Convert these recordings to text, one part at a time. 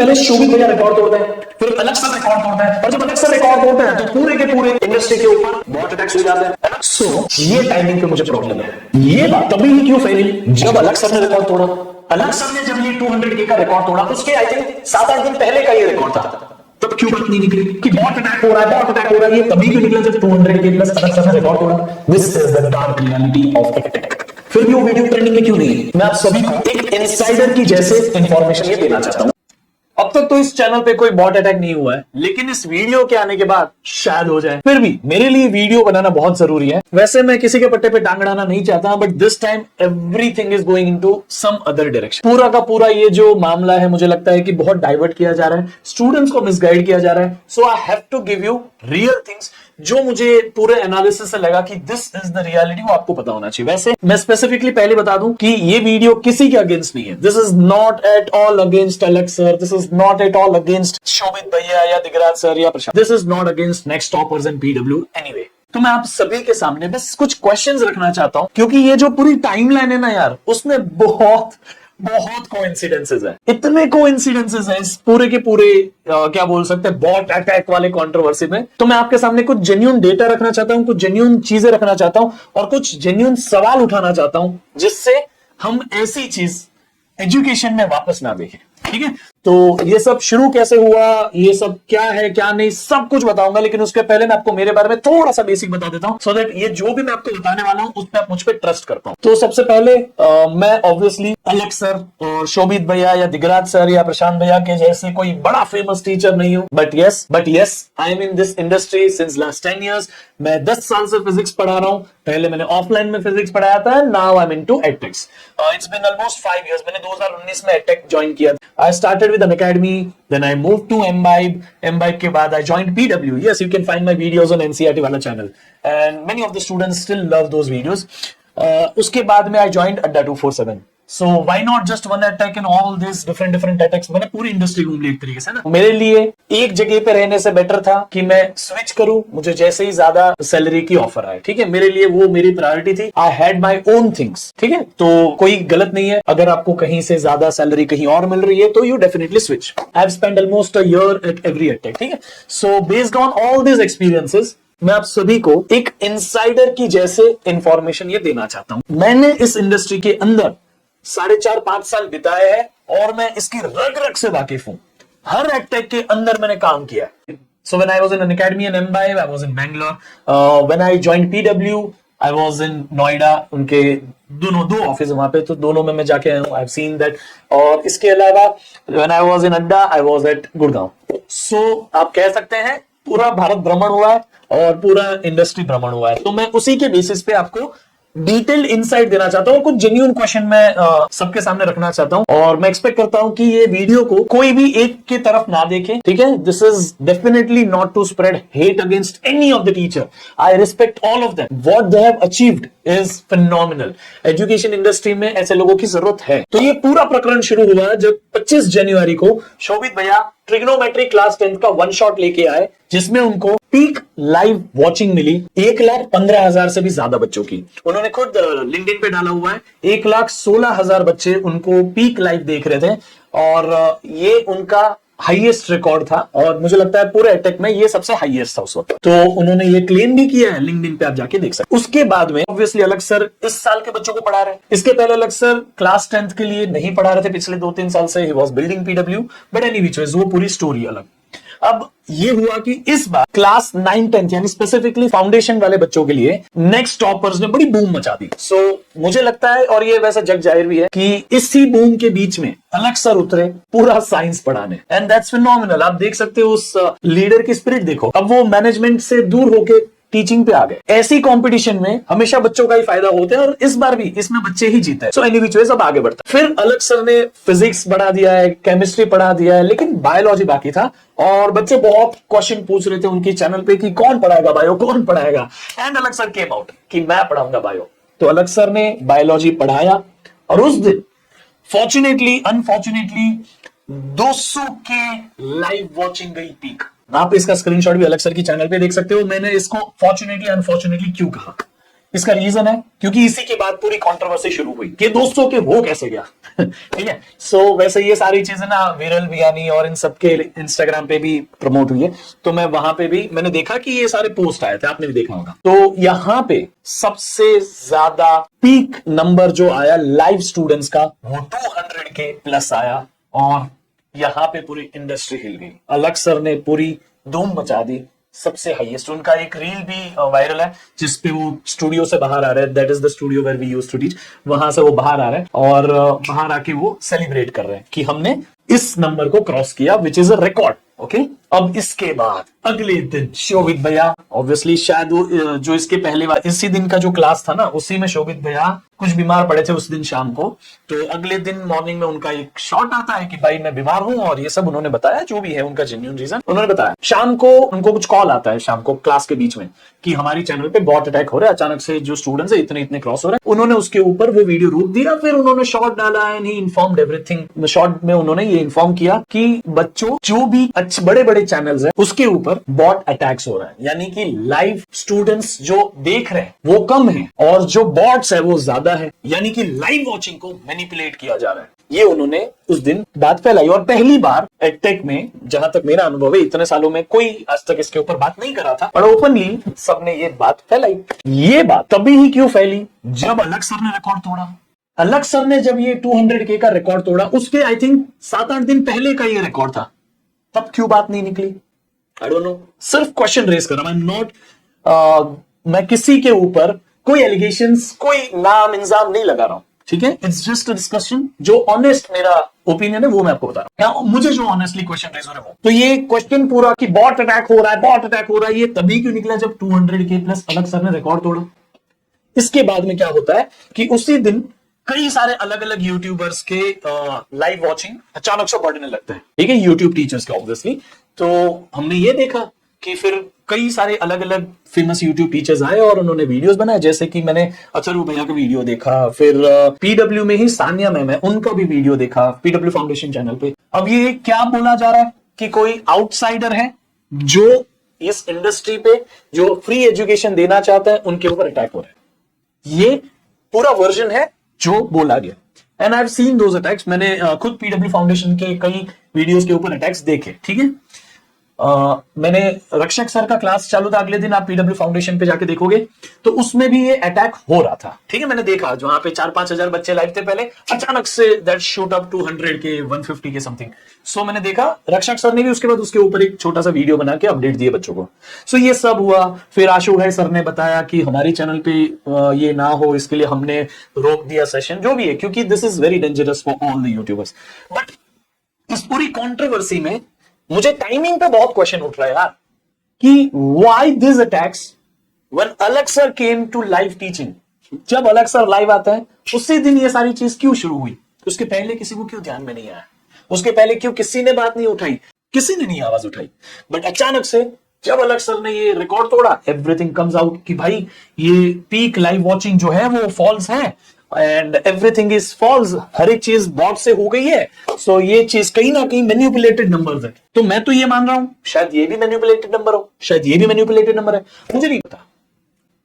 पहले शोभित भैया रिकॉर्ड तोड़ते हैं, फिर अलग सर रिकॉर्ड तोड़ते हैं, और जब अलग सर रिकॉर्ड तोड़ते हैं तो पूरे के पूरे इंडस्ट्री के ऊपर बहुत अटैक्स हो जाते हैं। सो ये टाइमिंग पे मुझे प्रॉब्लम है। ये बात तभी ही क्यों फैली जब अलग सर ने रिकॉर्ड तोड़ा। अलग सर ने जब ये 200K का रिकॉर्ड तोड़ा, उसके आई थिंक 7-8 दिन पहले का ये रिकॉर्ड था, तब क्यों बात नहीं निकली कि बॉट अटैक हो रहा है, बॉट अटैक हो रहा है। ये तभी क्यों निकला जब 200K प्लस अलग सर ने रिकॉर्ड तोड़ा। This is the dark reality of edtech. फिर भी वो वीडियो ट्रेंडिंग में क्यों नहीं है? मैं आप सभी को एक इनसाइडर की जैसे इंफॉर्मेशन ये देना चाहता हूं। अब तक तो इस चैनल पे कोई बॉट अटैक नहीं हुआ है, लेकिन इस वीडियो के आने के बाद शायद हो जाए। फिर भी मेरे लिए वीडियो बनाना बहुत जरूरी है। वैसे मैं किसी के पट्टे पे टांग अड़ाना नहीं चाहता, but this time everything is going into some other direction. पूरा का पूरा ये जो मामला है, मुझे लगता है कि बहुत डाइवर्ट किया जा रहा है, स्टूडेंट्स को मिसगाइड किया जा रहा है। So I have to give you real things, जो मुझे पूरे एनालिसिस से लगा कि दिस इज द रियलिटी, वो आपको पता होना चाहिए। वैसे मैं स्पेसिफिकली पहले बता दूं कि ये वीडियो किसी के अगेंस्ट नहीं है। This is not at all against Alakh sir, this is not at all against Shobhit भैया या दिगराज सर या Prashant, this is not against next toppers in PW anyway. तो मैं आप सभी के सामने बस कुछ क्वेश्चंस रखना चाहता हूं, क्योंकि ये जो पूरी टाइमलाइन है ना यार, उसमें बहुत कोइंसिडेंसेस है। इतने कोइंसिडेंसेस है इस पूरे के पूरे क्या बोल सकते हैं बॉट अटैक वाले कंट्रोवर्सी में। तो मैं आपके सामने कुछ जेन्युइन डेटा रखना चाहता हूं, कुछ जेन्युइन चीजें रखना चाहता हूं, और कुछ जेन्युइन सवाल उठाना चाहता हूं, जिससे हम ऐसी चीज एजुकेशन में वापस ना देखें। ठीक है, तो ये सब शुरू कैसे हुआ, ये सब क्या है क्या नहीं, सब कुछ बताऊंगा। लेकिन उसके पहले मैं आपको मेरे बारे में थोड़ा सा बेसिक बता देता हूं, सो दैट ये जो भी मैं आपको बताने वाला हूं उस पर आप मुझ पर ट्रस्ट कर पाऊं। तो सबसे पहले मैं ऑब्वियसली अलग सर और शोभित भैया या दिगराज सर या प्रशांत भैया के जैसे कोई बड़ा फेमस टीचर नहीं हूं, but yes I am in this industry since last 10 years। मैं 10 साल से फिजिक्स पढ़ा रहा हूं। पहले मैंने ऑफलाइन में फिजिक्स पढ़ाया था, now I am into edtechs. It's been almost 5 years। मैंने 2019 में एडटेक ज्वाइन किया। I started with an academy, then I moved to Imbibe. Imbibe के बाद I joined PW. Yes, you can find my videos on NCERT वाला channel, and many of the students still love those videos. उसके बाद में I joined Adda 247. So why not just one attack in all these different attacks? मैंने पूरी industry घूम ली एक तरीके से ना। मेरे लिए एक जगह पे रहने से बेटर था कि मैं स्विच करूं, मुझे जैसे ही ज्यादा सैलरी की ऑफर आए। ठीक है, मेरे लिए वो मेरी प्रायोरिटी थी। I had my own things. ठीक है, तो कोई गलत नहीं है अगर आपको कहीं से ज्यादा सैलरी कहीं और मिल रही है, तो you definitely switch. I have spent almost a year at every attack. ठीक है, so based on all this experiences मैं आप सभी को एक इनसाइडर की जैसे इंफॉर्मेशन ये देना चाहता हूं। मैंने इस इंडस्ट्री के अंदर 4.5-5 साल बिताए हैं, और मैं इसकी रग रग से वाकिफ हूं। हर एडटेक के अंदर मैंने काम किया है। So when I was in an academy in Imbibe, I was in Bangalore. When I joined PW, I was in Noida. उनके दो ऑफिस वहां पे, तो दोनों में मैं जाके आया हूं। I've seen that. और इसके अलावा when I was in Adda, I was at Gurgaon. So आप कह सकते हैं पूरा भारत भ्रमण हुआ है और पूरा इंडस्ट्री भ्रमण हुआ है। तो मैं उसी के बेसिस पे आपको डिटेल्ड इनसाइट देना चाहता हूं, कुछ जेन्युइन क्वेश्चन मैं सबके सामने रखना चाहता हूं, और मैं एक्सपेक्ट करता हूं कि ये वीडियो को कोई भी एक की तरफ ना देखे। ठीक है, this is definitely not to spread hate against any of the teacher. I respect all of them. What they have achieved is phenomenal. Education industry में ऐसे लोगों की जरूरत है। तो ये पूरा प्रकरण शुरू हुआ जब 25 जनवरी को शोभित भैया ट्रिग्नोमेट्री क्लास 10 का वन शॉट लेके आए, जिसमें उनको पीक लाइव वॉचिंग मिली 1,15,000 से भी ज्यादा बच्चों की। उन्होंने खुद लिंक्डइन पे डाला हुआ है, 1,16,000 बच्चे उनको पीक लाइव देख रहे थे, और ये उनका हाईएस्ट रिकॉर्ड था, और मुझे लगता है पूरे अटैक में ये सबसे हाईएस्ट था उस वक्त। तो उन्होंने ये क्लेम भी किया है, लिंक्डइन पे आप जाके देख सकते। उसके बाद में ऑब्वियसली अलग सर इस साल के बच्चों को पढ़ा रहे हैं। इसके पहले अलग सर क्लास 10 के लिए नहीं पढ़ा रहे थे, पिछले 2-3 साल से ही was building PW, but any which ways वो पूरी स्टोरी अलग। अब ये हुआ कि इस बार क्लास 9-10 यानी स्पेसिफिकली फाउंडेशन वाले बच्चों के लिए नेक्स्ट टॉपर्स ने बड़ी बूम मचा दी। सो मुझे लगता है, और ये वैसे जग जाहिर भी है, कि इसी बूम के बीच में अलग सर उतरे पूरा साइंस पढ़ाने, एंड दैट्स फिनोमिनल। आप देख सकते हो उस लीडर की स्पिरिट देखो। अब वो मैनेजमेंट से दूर होके टीचिंग पे आ गए। ऐसी कंपटीशन में हमेशा बच्चों का ही फायदा होता है, और इस बार भी इसमें बच्चे ही जीते हैं। सो एनी व्हिच वेज अब आगे बढ़ता है। फिर अलग सर ने फिजिक्स बढ़ा दिया है, केमिस्ट्री पढ़ा दिया है, लेकिन बायोलॉजी बाकी था, और बच्चे बहुत क्वेश्चन पूछ रहे थे उनके चैनल पे कि कौन पढ़ाएगा बायो, कौन पढ़ाएगा, एंड अलग सर केम आउट कि मैं पढ़ाऊंगा बायो। तो अलग सर ने बायोलॉजी पढ़ाया, और उस दिन फॉर्चुनेटली अनफॉर्चुनेटली 200 के लाइव वॉचिंग गई पीक। आप इसका स्क्रीनशॉट भी अलग सर की चैनल पे देख सकते हो। मैंने इसको फॉर्चुनेटली अनफॉर्चुनेटली क्यों कहा, इसका रीजन है क्योंकि इसी के बाद पूरी कंट्रोवर्सी शुरू हुई कि दोस्तों के हो कैसे गया। ठीक है, सो वैसे ये सारी चीजें ना विरल बियानी और इन सबके इंस्टाग्राम पे भी प्रमोट हुई है, तो मैं वहां पे भी मैंने देखा कि ये सारे पोस्ट आए थे, आपने भी देखा होगा। तो यहां पे सबसे ज्यादा पीक नंबर जो आया लाइव स्टूडेंट्स का वो 200 के प्लस आया और यहां पे पूरी इंडस्ट्री हिल गई। अलग सर ने पूरी धूम मचा दी, सबसे हाईएस्ट उनका एक रील भी वायरल है जिसपे वो स्टूडियो से बाहर आ रहे हैं, that is the studio where we used to teach, वहां से वो बाहर आ रहे हैं और बाहर आके वो सेलिब्रेट कर रहे हैं कि हमने इस नंबर को क्रॉस किया which is a record. Okay, अब इसके बाद अगले दिन शोभित भैया ऑब्वियसली शायद जो इसके पहले इसी दिन का जो क्लास था ना उसी में शोभित भैया कुछ बीमार पड़े थे उस दिन शाम को, तो अगले दिन मॉर्निंग में उनका एक शॉट आता है कि भाई मैं बीमार हूं और ये सब उन्होंने बताया, जो भी है उनका जेन्युइन रीजन उन्होंने बताया। शाम को उनको कुछ कॉल आता है शाम को क्लास के बीच में कि हमारी चैनल पे बॉट अटैक हो रहा है, अचानक से जो स्टूडेंट्स है इतने इतने क्रॉस हो रहे हैं। उन्होंने उसके ऊपर वो वीडियो रोक दिया, फिर उन्होंने शॉर्ट डाला and he informed everything. Short में उन्होंने ये इन्फॉर्म किया कि बच्चों जो भी अच्छे बड़े बड़े चैनल्स है उसके ऊपर बॉट अटैक्स हो रहा है, यानी कि लाइव स्टूडेंट्स जो देख रहे हैं वो कम है और जो बॉट्स है वो ज्यादा है, यानी कि लाइव वॉचिंग को मैनिपुलेट किया जा रहा है। ये उन्होंने उस दिन बात फैलाई और पहली बार एडटेक में, जहां तक मेरा अनुभव है, इतने सालों में कोई आज तक इसके ऊपर बात नहीं करा था, पर ओपनली सबने ये बात फैलाई। ये बात तभी ही क्यों फैली जब अलग सर ने रिकॉर्ड तोड़ा। अलग सर ने जब ये 200K का रिकॉर्ड तोड़ा उसके आई थिंक 7-8 दिन पहले का ये रिकॉर्ड था, तब क्यों बात नहीं निकली? आई डोंट नो, सिर्फ क्वेश्चन रेज कर रहा हूं, आई एम नॉट, मैं किसी के ऊपर कोई एलिगेशंस कोई नाम इंजाम नहीं लगा रहा हूं, ठीक है, इट्स जस्ट अ डिस्कशन। जो ऑनेस्ट मेरा ओपिनियन है वो मैं आपको बता रहा हूं, मुझे जो ऑनेस्टली क्वेश्चन रेज हो रहा है। तो ये क्वेश्चन पूरा कि बॉट अटैक हो रहा है, बॉट अटैक हो रहा है, ये तभी क्यों निकला जब 200K प्लस अलग सर ने रिकॉर्ड तोड़ा। इसके बाद में क्या होता है कि उसी दिन कई सारे अलग अलग यूट्यूबर्स के लाइव वॉचिंग अचानक से बढ़ने लगते हैं, ठीक है, यूट्यूब टीचर्स के ऑब्वियसली। तो हमने ये देखा कि फिर कई सारे अलग अलग फेमस यूट्यूब टीचर्स आए और उन्होंने वीडियोस बनाए, जैसे कि मैंने अथर्व भैया का वीडियो देखा, फिर पीडब्ल्यू में ही सानिया मैम है उनका भी वीडियो देखा पीडब्ल्यू फाउंडेशन चैनल पे। अब ये क्या बोला जा रहा है कि कोई आउटसाइडर है जो इस इंडस्ट्री पे जो फ्री एजुकेशन देना चाहता है उनके ऊपर अटैक हो रहा है। ये पूरा वर्जन है जो बोला गया, and I have seen those attacks. मैंने खुद पीडब्ल्यू फाउंडेशन के कई वीडियोस के ऊपर अटैक्स देखे, ठीक है। मैंने रक्षक सर का क्लास चालू था, अगले दिन आप पीडब्ल्यू फाउंडेशन पे जाके देखोगे तो उसमें भी ये अटैक हो रहा था, ठीक है। मैंने देखा जहां पे 4-5 हजार बच्चे लाइव थे पहले, अचानक से that shoot up 200K 150K something. So मैंने देखा रक्षक सर ने भी उसके बाद उसके ऊपर एक छोटा सा वीडियो बना के अपडेट दिए बच्चों को। सो ये सब हुआ, फिर आशु भाई सर ने बताया कि हमारी चैनल पे ये ना हो इसके लिए हमने रोक दिया सेशन, जो भी है, क्योंकि this is very dangerous for all the YouTubers. But इस पूरी कॉन्ट्रोवर्सी में मुझे टाइमिंग पे बहुत क्वेश्चन उठ रहा है यार कि why this attacks when Alakh sir came to live teaching. जब अलग सर लाइव आता है उसी दिन ये सारी चीज क्यों शुरू हुई, उसके पहले किसी को क्यों ध्यान में नहीं आया, उसके पहले क्यों किसी ने बात नहीं उठाई, किसी ने नहीं आवाज उठाई। बट अचानक से जब अलग सर ने ये रिकॉर्ड तोड़ा, एवरीथिंग कम्स आउट कि भाई ये पीक लाइव वॉचिंग जो है वो फॉल्स है एंड एवरीथिंग इज फॉल्स, हर एक चीज बॉट से हो गई है। सो ये चीज कहीं ना कहीं मैनिपुलेटेड नंबर्स है। तो मैं तो ये मान रहा हूं शायद ये भी मैनिपुलेटेड नंबर हो, शायद ये भी मैनिपुलेटेड नंबर है, मुझे नहीं पता,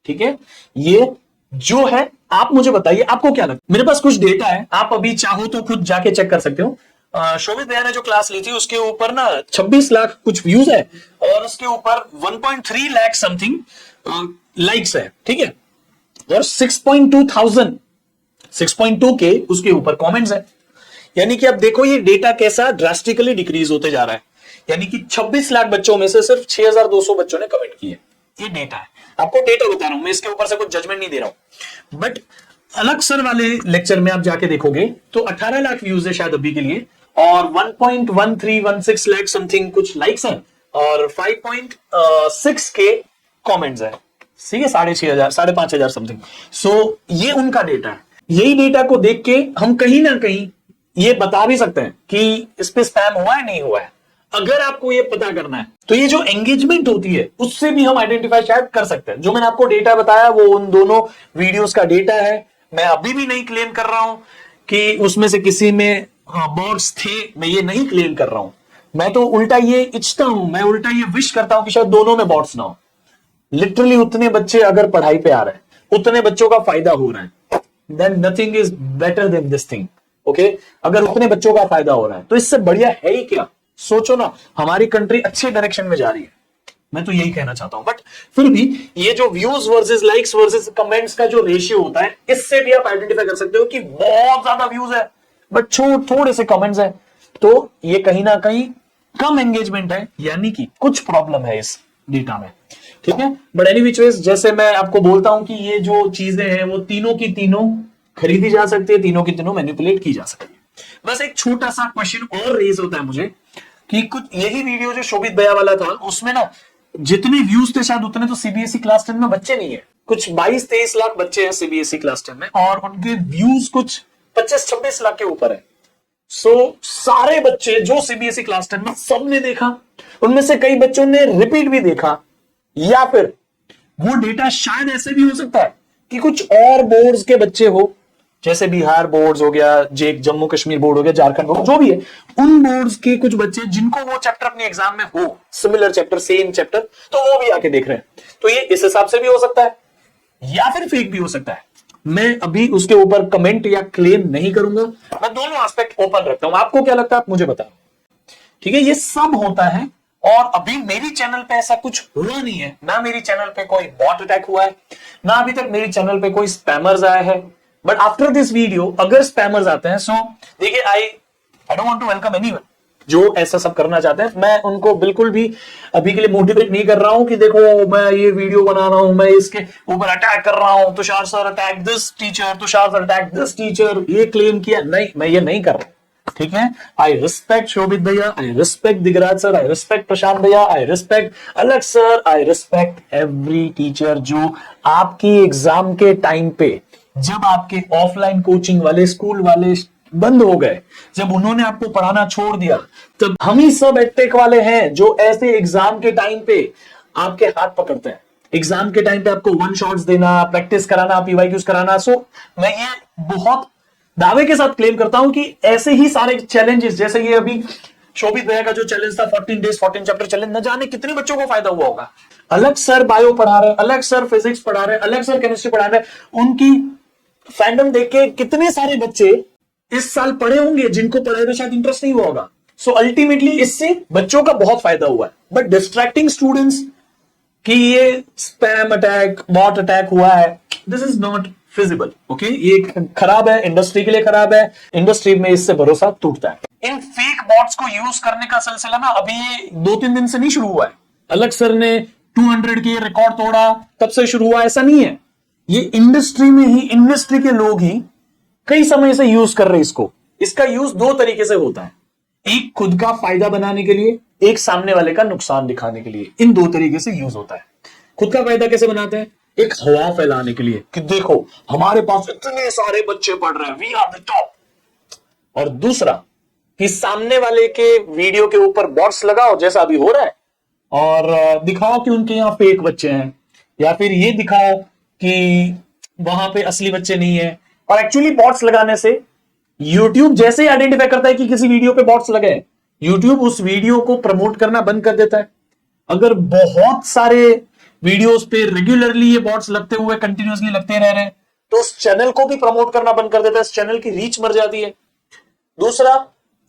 ठीक है। ये जो है आप मुझे बताइए आपको क्या लगता है। मेरे पास कुछ डेटा है, आप अभी चाहो तो खुद जाके चेक कर सकते हो। शोभित भैया ने जो क्लास ली थी उसके ऊपर ना 26 लाख कुछ व्यूज है और उसके ऊपर 1.3 लाख समथिंग लाइक्स है, ठीक है, और 6.2K उसके ऊपर कमेंट्स है। यानी कि अब देखो ये डेटा कैसा ड्रास्टिकली डिक्रीज होते जा रहा है, यानी कि 26 लाख बच्चों में से सिर्फ 6200 बच्चों ने कमेंट किए। ये डेटा है, आपको डेटा बता रहा हूं मैं, इसके ऊपर से कुछ जजमेंट नहीं दे रहा हूं। बट अलग सर वाले लेक्चर में आप जाके देखोगे तो 18 लाख व्यूज है शायद अभी के लिए और 1.1316 लाख समथिंग कुछ लाइक्स हैं और 5.6K कमेंट्स है, ठीक है, 6,500 5,500 समथिंग। सो ये उनका डेटा है। यही डेटा को देख के हम कहीं ना कहीं ये बता भी सकते हैं कि इस पे स्पैम हुआ है नहीं हुआ है। अगर आपको ये पता करना है तो ये जो एंगेजमेंट होती है उससे भी हम आइडेंटिफाई शायद कर सकते हैं। जो मैंने आपको डेटा बताया वो उन दोनों वीडियोस का डेटा है। मैं अभी भी नहीं क्लेम कर रहा हूं कि उसमें से किसी में बॉट्स थे, मैं ये नहीं क्लेम कर रहा हूं। मैं तो उल्टा ये इच्छता हूं, मैं उल्टा ये विश करता हूं कि शायद दोनों में बॉट्स ना हो। लिटरली उतने बच्चे अगर पढ़ाई पे आ रहे हैं उतने बच्चों का फायदा हो रहा है, then nothing is better than this thing. Okay, अगर उतने बच्चों का फायदा हो रहा है तो इससे बढ़िया है ही क्या। सोचो ना, हमारी कंट्री अच्छे डायरेक्शन में जा रही है, मैं तो यही कहना चाहता हूं। बट फिर भी ये जो views versus likes versus comments का जो रेशियो होता है, इससे भी आप आइडेंटिफाई कर सकते हो कि बहुत ज्यादा व्यूज है बट थोड़े से कमेंट्स है, तो ये कहीं ना कहीं कम एंगेजमेंट है, यानी कि कुछ प्रॉब्लम है इस डेटा में। ठीक है, बट एनी विच वेज, जैसे मैं आपको बोलता हूं कि ये जो चीजें हैं वो तीनों की तीनों खरीदी जा सकती है, तीनों की तीनों मैनिपुलेट की जा सकती है। बस एक छोटा सा क्वेश्चन और रेज होता है मुझे कि कुछ यही वीडियो जो शोभित भैया वाला था, उसमें ना जितने व्यूज थे शायद उतने तो सीबीएसई क्लास 10 में बच्चे नहीं है। कुछ 22-23 लाख बच्चे हैं सीबीएसई क्लास 10 में, और उनके व्यूज कुछ 25-26 लाख के ऊपर है। सारे बच्चे जो सीबीएसई क्लास 10 में, सबने देखा, उनमें से कई बच्चों ने रिपीट भी देखा, या फिर वो डेटा शायद ऐसे भी हो सकता है कि कुछ और बोर्ड्स के बच्चे हो, जैसे बिहार बोर्ड्स हो गया, जम्मू कश्मीर बोर्ड हो गया, झारखंड बोर्ड, जो भी है, उन बोर्ड्स के कुछ बच्चे जिनको वो चैप्टर अपने एग्जाम में हो, सिमिलर चैप्टर, सेम चैप्टर, तो वो भी आके देख रहे हैं। तो ये इस हिसाब से भी हो सकता है, या फिर फेक भी हो सकता है। मैं अभी उसके ऊपर कमेंट या क्लेम नहीं करूंगा, मैं दोनों एस्पेक्ट ओपन रखता हूं। आपको क्या लगता है आप मुझे बताओ। ठीक है, ये सब होता है, और अभी मेरी चैनल पे ऐसा कुछ हुआ नहीं है, ना मेरी चैनल पे कोई बॉट अटैक हुआ है, ना अभी तक मेरी चैनल पे कोई स्पैमर्स आया है। बट आफ्टर दिस वीडियो अगर स्पैमर्स आते हैं, सो देखिए, I don't want to welcome anyone जो ऐसा सब करना चाहते हैं। मैं उनको बिल्कुल भी अभी के लिए मोटिवेट नहीं कर रहा हूं कि देखो मैं ये वीडियो बना रहा हूं, मैं इसके ऊपर अटैक कर रहा हूं, Tushar sir attack this teacher, Tushar sir attack this teacher, ये क्लेम किया, नहीं, मैं ये नहीं कर रहा। ठीक है, आई रिस्पेक्ट शोभित भैया, I respect Digraj sir, I respect Prashant भैया, I respect Alakh sir, I respect every teacher जो आपकी एग्जाम के टाइम पे, जब आपके ऑफलाइन कोचिंग वाले, स्कूल वाले बंद हो गए, जब उन्होंने आपको पढ़ाना छोड़ दिया, तब हम ही सब एडटेक वाले हैं जो ऐसे एग्जाम के टाइम पे आपके हाथ पकड़ते हैं, एग्जाम के टाइम पे आपको वन शॉट्स देना, प्रैक्टिस कराना, पीवाईक्यूज कराना। सो मैं ये बहुत दावे के साथ क्लेम करता हूं कि ऐसे ही सारे चैलेंजेस, जैसे ये अभी शोभित भैया का जो चैलेंज था 14 डेज 14 चैप्टर चैलेंज, न जाने कितने बच्चों को फायदा हुआ होगा। अलग सर बायो पढ़ा रहे हैं, अलग सर फिजिक्स पढ़ा रहे हैं, अलग सर केमिस्ट्री पढ़ा रहे हैं, उनकी फैंडम देख के कितने सारे बच्चे इस साल पढ़े होंगे जिनको पढ़ाई में शायद इंटरेस्ट नहीं हुआ होगा। सो अल्टीमेटली इससे बच्चों का बहुत फायदा हुआ है, बट डिस्ट्रैक्टिंग स्टूडेंट्स कि ये स्पैम अटैक, बॉट अटैक हुआ है, this is not feasible. Okay, ये खराब है, इंडस्ट्री के लिए खराब है, इंडस्ट्री में इससे भरोसा टूटता है। इन फेक बॉट्स को यूज करने का सिलसिला ना अभी ये 2-3 दिन से नहीं शुरू हुआ है। अलग सर ने 200 के रिकॉर्ड तोड़ा तब से शुरू हुआ, ऐसा नहीं है। ये इंडस्ट्री में ही, इंडस्ट्री के लोग ही कई समय से यूज कर रहे हैं इसको। इसका यूज दो तरीके से होता है, एक खुद का फायदा बनाने के लिए, एक सामने वाले का नुकसान दिखाने के लिए। इन दो तरीके से यूज होता है। खुद का फायदा कैसे बनाते हैं? एक हवा फैलाने के लिए कि देखो हमारे पास इतने सारे बच्चे पढ़ रहे हैं, वी आर द टॉप। और दूसरा कि सामने वाले के वीडियो के ऊपर बॉट्स लगाओ, जैसा अभी हो रहा है, और दिखाओ कि उनके यहाँ फेक बच्चे हैं, या फिर ये दिखाओ कि वहां पे असली बच्चे नहीं है। और एक्चुअली बॉट्स लगाने से YouTube जैसे ही आइडेंटिफाई करता है कि किसी वीडियो पे बॉट्स लगे, YouTube उस वीडियो को प्रमोट करना बंद कर देता है। अगर बहुत सारे वीडियोस पे रेगुलरली ये बॉट्स लगते हुए कंटिन्यूअसली लगते रह रहे हैं, तो उस चैनल को भी प्रमोट करना बंद कर देता है, इस चैनल की रीच मर जाती है। दूसरा,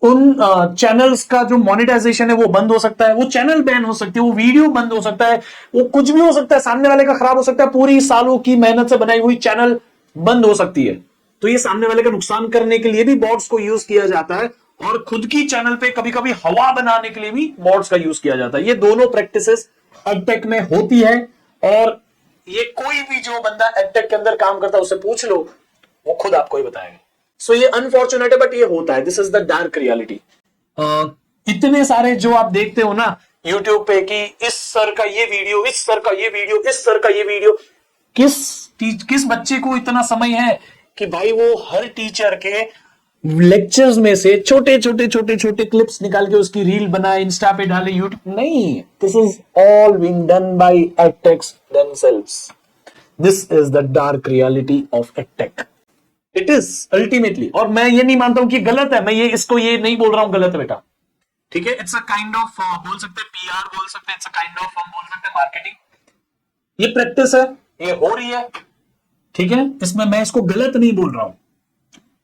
उन चैनल्स का जो मोनेटाइजेशन है वो बंद हो सकता है, वो चैनल बैन हो सकती है, वो वीडियो बंद हो सकता है, वो कुछ भी हो सकता है, सामने वाले का खराब हो सकता है, पूरी सालों की मेहनत से बनाई हुई चैनल बंद हो सकती है। तो ये सामने वाले का नुकसान करने के लिए भी बॉट्स को यूज किया जाता है, और खुद की चैनल पे कभी कभी हवा बनाने के लिए भी बॉट्स का यूज किया जाता है। ये दोनों प्रैक्टिसेस एडटेक में होती है, और ये कोई भी जो बंदा एडटेक के अंदर काम करता है उससे पूछ लो, वो खुद आपको ही बताएगा। सो ये अनफॉर्चुनेट है, बट ये होता है, this is the dark reality. इतने सारे जो आप देखते हो ना यूट्यूब पे कि इस सर का ये वीडियो, इस सर का ये वीडियो, इस सर का ये वीडियो, किस बच्चे को इतना समय है कि भाई वो हर टीचर के लेक्चर्स में से छोटे छोटे क्लिप्स निकाल के उसकी रील बनाए, इंस्टा पे डाले, यूट्यूब? नहीं, this is all being done by edtechs themselves. This is the dark reality of edtech, it is ultimately. और मैं ये नहीं मानता हूं कि गलत है, मैं ये इसको ये नहीं बोल रहा हूं गलत है बेटा, ठीक है। इट्स अ काइंड ऑफ बोल सकते हैं पीआर, बोल सकते हैं इट्स अ काइंड ऑफ हम बोल सकते हैं मार्केटिंग। ये प्रैक्टिस है, ये हो रही है, ठीक है, इसमें मैं इसको गलत नहीं बोल रहा हूं,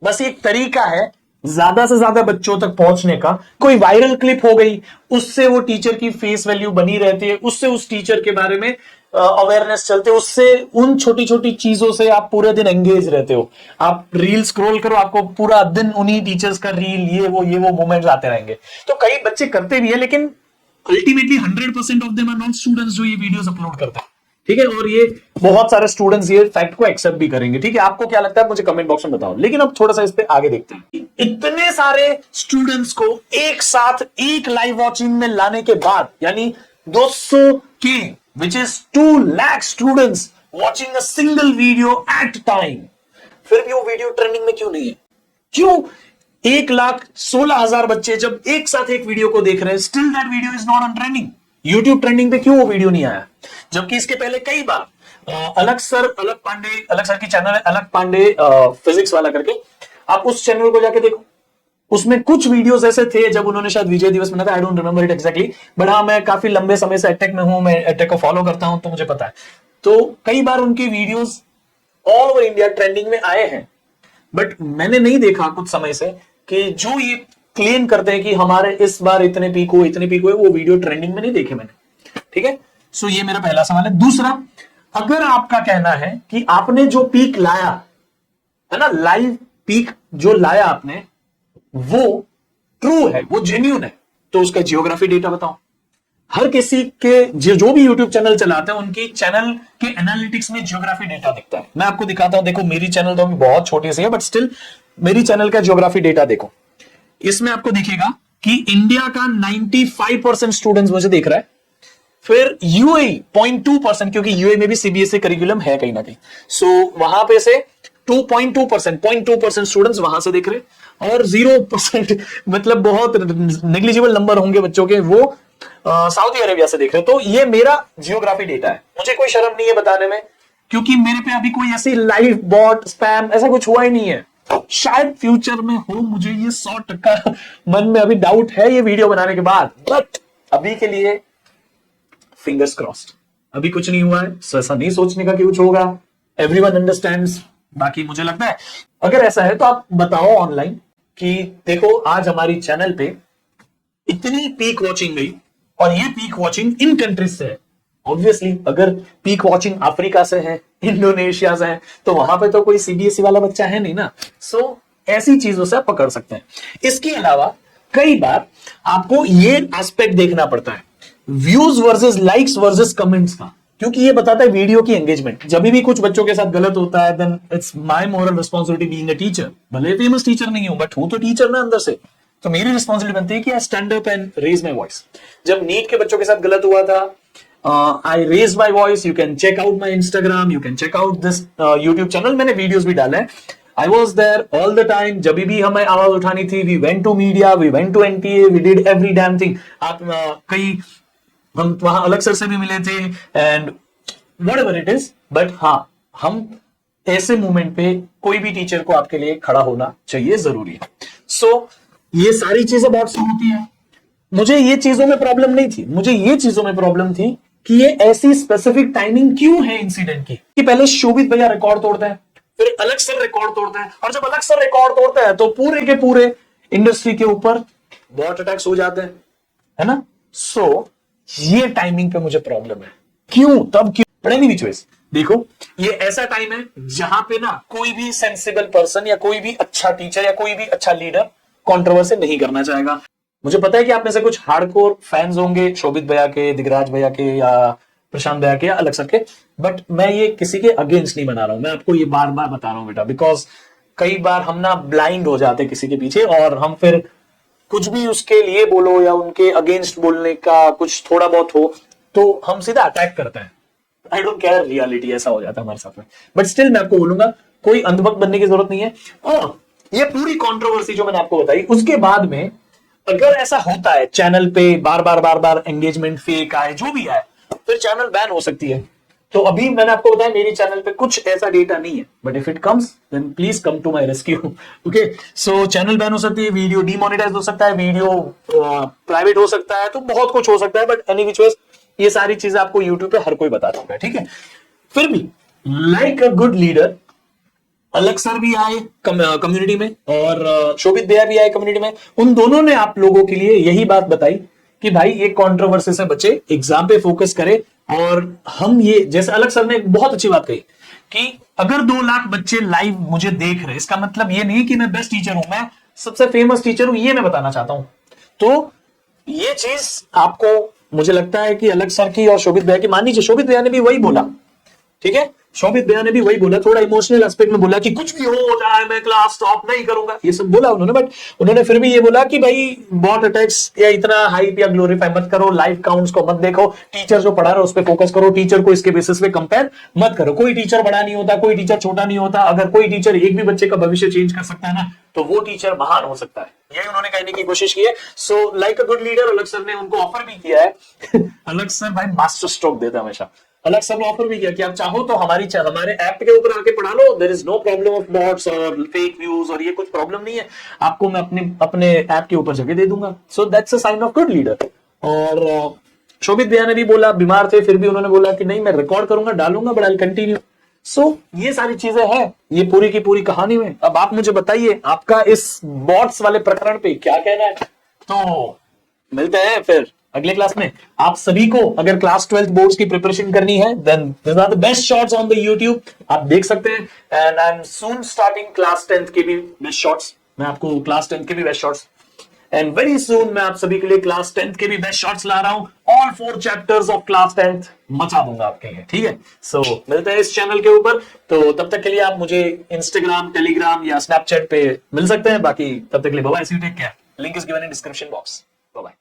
बस एक तरीका है ज्यादा से ज्यादा बच्चों तक पहुंचने का। कोई वायरल क्लिप हो गई, उससे वो टीचर की फेस वैल्यू बनी रहती है, उससे उस टीचर के बारे में अवेयरनेस चलते, उससे उन छोटी छोटी चीजों से आप पूरे दिन एंगेज रहते हो। आप रील स्क्रॉल करो, आपको पूरा दिन उन्हीं टीचर्स का रील, ये वो मोमेंट्स आते रहेंगे। तो कई बच्चे करते भी है, लेकिन ultimately 100% of them are not students जो ये वीडियोस अपलोड करते हैं। ठीक है, और ये बहुत सारे स्टूडेंट्स ये फैक्ट को एक्सेप्ट भी करेंगे। ठीक है, आपको क्या लगता है मुझे कमेंट बॉक्स में बताओ। लेकिन अब थोड़ा सा इस पे आगे देखते हैं। इतने सारे स्टूडेंट्स को एक साथ एक लाइव वॉचिंग में लाने के बाद, यानी 200 के which is 2 lakh students watching a single video at time, फिर भी वो वीडियो ट्रेंडिंग में क्यों नहीं है? क्यों 1,16,000 बच्चे जब एक साथ एक वीडियो को देख रहे हैं, still that video is not on trending? YouTube trending पे क्यों वो वीडियो नहीं आया? जबकि इसके पहले कई बार अलग सर की चैनल है, अलग पांडे फिजिक्स वाला करके, आप उस चैनल को जाके देखो, उसमें कुछ वीडियोस ऐसे थे जब उन्होंने शायद विजय दिवस मनाया था, I don't remember it exactly, but हाँ मैं काफी लंबे समय से एटेक में हूं, मैं एटेक को फॉलो करता हूं तो मुझे पता है। तो कई बार उनके videos all over India trending में आए हैं, बट मैंने नहीं देखा कुछ समय से कि जो ये क्लेम करते हैं कि हमारे इस बार इतने पीक हुए, वो वीडियो ट्रेंडिंग में नहीं देखे मैंने। ठीक है, सो ये मेरा पहला सवाल है। दूसरा, अगर आपका कहना है कि आपने जो पीक लाया है ना, लाइव पीक जो लाया आपने, वो ट्रू है, वो जेन्युइन है, तो उसका जियोग्राफी डेटा बताओ। हर किसी के जो भी यूट्यूब चैनल चलाते हैं, उनकी चैनल के एनालिटिक्स में जियोग्राफी डेटा दिखता है। मैं आपको दिखाता हूं, देखो मेरी चैनल तो बहुत छोटी सी है, बट स्टिल मेरी चैनल का जियोग्राफी डेटा देखो। इसमें आपको दिखेगा कि इंडिया का 95% स्टूडेंट्स मुझे देख रहा है, फिर यूएई 0.2%, क्योंकि यूएई में भी सीबीएसई करिकुलम है कहीं ना कहीं, सो वहां पे से 0.2% स्टूडेंट्स वहां से देख रहे, और 0% मतलब बहुत नेग्लिजिबल नंबर होंगे बच्चों के, वो सऊदी अरेबिया से देख रहे। तो ये मेरा जियोग्राफी डेटा है, मुझे कोई शर्म नहीं है बताने में, क्योंकि मेरे पे अभी कोई ऐसी लाइव बॉट स्पैम ऐसा कुछ हुआ ही नहीं है। शायद फ्यूचर में हो, मुझे ये 100% मन में अभी डाउट है ये वीडियो बनाने के बाद, बट अभी के लिए फिंगर्स क्रॉस्ड, अभी कुछ नहीं हुआ है, सो ऐसा नहीं सोचने का कि कुछ होगा। Everyone understands. बाकी मुझे लगता है अगर ऐसा है तो आप बताओ ऑनलाइन कि देखो आज हमारी चैनल पे इतनी पीक वॉचिंग गई, और ये पीक वॉचिंग इन कंट्रीज से है। ऑब्वियसली अगर पीक वॉचिंग अफ्रीका से है, इंडोनेशिया से है, तो वहां पे तो कोई सीबीएसई वाला बच्चा है नहीं ना। सो ऐसी चीजों से आप पकड़ सकते हैं। इसके अलावा कई बार आपको ये एस्पेक्ट देखना पड़ता है, views versus likes versus comments का, क्योंकि ये बताता है वीडियो की एंगेजमेंट। जब भी कुछ बच्चों के साथ गलत होता है, then it's my moral responsibility being a teacher. भले फेमस टीचर नहीं हूं, बट हूं तो टीचर ना अंदर से, तो मेरी रिस्पांसिबिलिटी बनती है कि I stand up and raise my voice. जब नीट के बच्चों के साथ गलत हुआ था, I raise my voice. You can check out my Instagram, you can check out this YouTube channel, मैंने वीडियोस भी डाले हैं। I was there all the time, जब भी हमें आवाज उठानी थी, we went to media, we went to NTA, we did every damn thing। आप कई हम वहां अलग सर से भी मिले थे, and whatever it is, but हाँ, हम ऐसे मोमेंट पे कोई भी टीचर को आपके लिए खड़ा होना चाहिए, जरूरी है। सो ये सारी चीजें बहुत सी होती है। मुझे ये चीजों में प्रॉब्लम नहीं थी, मुझे ये चीजों में प्रॉब्लम थी कि ये ऐसी स्पेसिफिक टाइमिंग क्यों है इंसिडेंट की, कि पहले शोभित भैया रिकॉर्ड तोड़ते हैं, फिर अलग सर रिकॉर्ड तोड़ते हैं, और जब अलग सर रिकॉर्ड तोड़ते हैं तो पूरे के पूरे इंडस्ट्री के ऊपर बॉट अटैक्स हो जाते हैं, है ना। सो ये टाइमिंग पे मुझे प्रॉब्लम है। क्यों, तब क्यों, बट एनी चॉइस। देखो ये ऐसा टाइम है जहां पे ना कोई भी सेंसिबल पर्सन या कोई भी अच्छा टीचर या कोई भी अच्छा लीडर कंट्रोवर्सी नहीं करना चाहेगा। मुझे पता है कि आप में से कुछ हार्डकोर फैंस होंगे शोभित भैया के, दिगराज भैया के, या प्रशांत भैया के, या अलग सर के, बट मैं ये किसी के अगेंस्ट नहीं बना रहा हूं। मैं आपको ये बार बार बता रहा हूं बेटा, बिकॉज कई बार हम ना ब्लाइंड हो जाते किसी के पीछे, और हम फिर कुछ भी उसके लिए बोलो या उनके अगेंस्ट बोलने का कुछ थोड़ा बहुत हो तो हम सीधा अटैक करते हैं। आई डोंट केयर, रियलिटी ऐसा हो जाता है हमारे साथ में। बट स्टिल मैं आपको बोलूंगा कोई अंधभक्त बनने की जरूरत नहीं है। और ये पूरी कंट्रोवर्सी जो मैंने आपको बताई, उसके बाद में अगर ऐसा होता है चैनल पे बार बार एंगेजमेंट फेक आए, जो भी आए, फिर चैनल बैन हो सकती है। तो अभी मैंने आपको बताया मेरी चैनल पे कुछ ऐसा डेटा नहीं है, but if it comes then please come to my rescue. Okay, so channel ban हो सकती है, वीडियो डीमोनेटाइज हो सकता है, वीडियो प्राइवेट हो सकता है, तो बहुत कुछ हो सकता है। बट एनी विच वेज ये सारी चीजें आपको यूट्यूब पे हर कोई बता चुका है, ठीक है। फिर भी लाइक अ गुड लीडर अलग सर भी आए कम्युनिटी में और शोभित भैया भी आए कम्युनिटी में। उन दोनों ने आप लोगों के लिए यही बात बताई कि भाई एक कंट्रोवर्सी से बचे, एग्जाम पे फोकस करें। और हम ये, जैसे अलग सर ने एक बहुत अच्छी बात कही कि अगर 2 लाख बच्चे लाइव मुझे देख रहे, इसका मतलब ये नहीं कि मैं बेस्ट टीचर हूं, मैं सबसे फेमस टीचर हूं, ये मैं बताना चाहता हूं। तो ये चीज आपको, मुझे लगता है कि अलग सर की और शोभित भैया की, मान लीजिए शोभित भैया ने भी वही बोला, ठीक है, शोभित भैया ने भी वही बोला, थोड़ा इमोशनल एस्पेक्ट में बोला कि कुछ भी हो जाए मैं क्लास टॉप नहीं करूंगा, ये सब बोला उन्होंने। बट उन्होंने फिर भी ये बोला कि भाई बॉट अटैक्स या इतना हाइप या ग्लोरीफाई मत करो, लाइफ काउंट्स को मत देखो, टीचर जो पढ़ा रहा है उस पर फोकस करो, टीचर को इसके बेसिस पे कंपेयर मत करो। कोई टीचर बड़ा नहीं होता, कोई टीचर छोटा नहीं होता। अगर कोई टीचर एक भी बच्चे का भविष्य चेंज कर सकता है ना, तो वो टीचर महान हो सकता है। यही उन्होंने कहने की कोशिश की है। So like a good leader, अलग सर ने उनको ऑफर भी किया है अलग सर भाई मास्टर स्ट्रोक देता है हमेशा। अलग सर ने ऑफर भी किया कि आप चाहो तो हमारे ऐप के ऊपर आके पढ़ा लो, there is no problem of bots और फेक व्यूज और ये कुछ प्रॉब्लम नहीं है, आपको मैं अपने ऐप के ऊपर जगह दे दूंगा। So that's a sign of good leader. और शोभित भैया ने भी बोला, बीमार थे फिर भी उन्होंने बोला कि नहीं मैं रिकॉर्ड करूंगा, डालूंगा, बट आई कंटिन्यू। सो ये सारी चीजें हैं ये पूरी की पूरी कहानी में। अब आप मुझे बताइए आपका इस बॉट्स वाले प्रकरण पे क्या कहना है। तो मिलते हैं फिर अगले क्लास में। आप सभी को अगर क्लास 12th बोर्ड्स की प्रिपरेशन करनी है, then this are the best shots on the YouTube, आप देख सकते हैं। And I am soon starting class 10th के भी बेस्ट शॉट्स, मैं आपको क्लास 10th के भी best shots, and very soon मैं आप सभी के लिए क्लास 10th के भी बेस्ट शॉट्स ला रहा हूं। All 4 chapters of class 10th मचा दूंगा आपके लिए, ठीक है। सो मिलते हैं इस चैनल के ऊपर। तो तब तक के लिए आप मुझे इंस्टाग्राम, टेलीग्राम या स्नैपचैट पे मिल सकते हैं। बाकी तब तक के लिए bye bye, see you, take care. Link is given in description box. Bye bye.